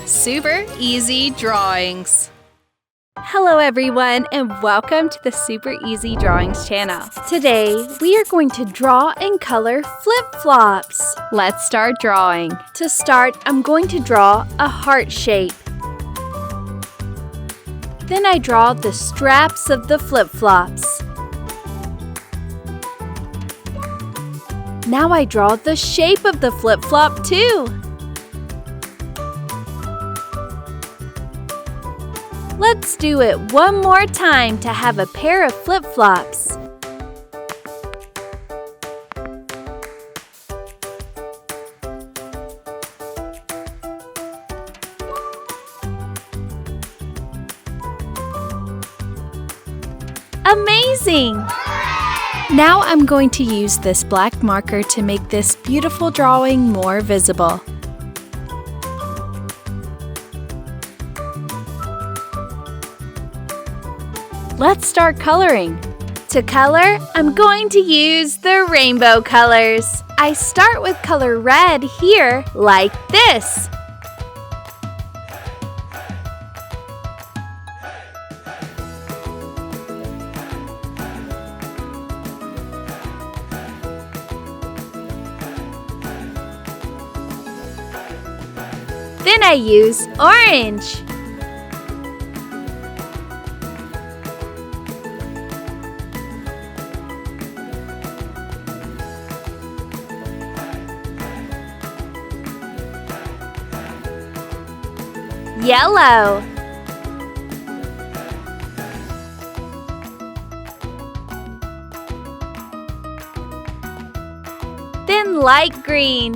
Super Easy Drawings. Hello everyone and welcome to the Super Easy Drawings channel. Today we are going to draw and color flip-flops. Let's start drawing. To start, I'm going to draw a heart shape. Then I draw the straps of the flip-flops. Now I draw the shape of the flip-flop too. Let's do it one more time to have a pair of flip-flops. Amazing! Now I'm going to use this black marker to make this beautiful drawing more visible. Let's start coloring. To color, I'm going to use the rainbow colors. I start with color red here, like this. Then I use orange. Yellow. Then light green.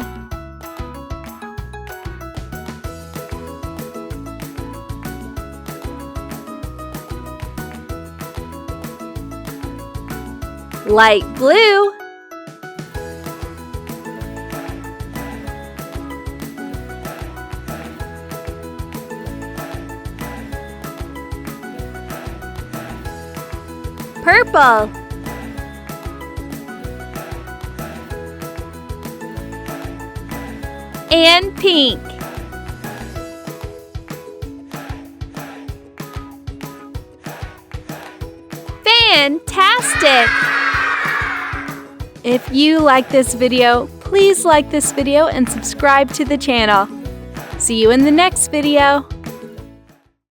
Light blue. Purple. And pink. Fantastic! If you like this video, please like this video and subscribe to the channel. See you in the next video.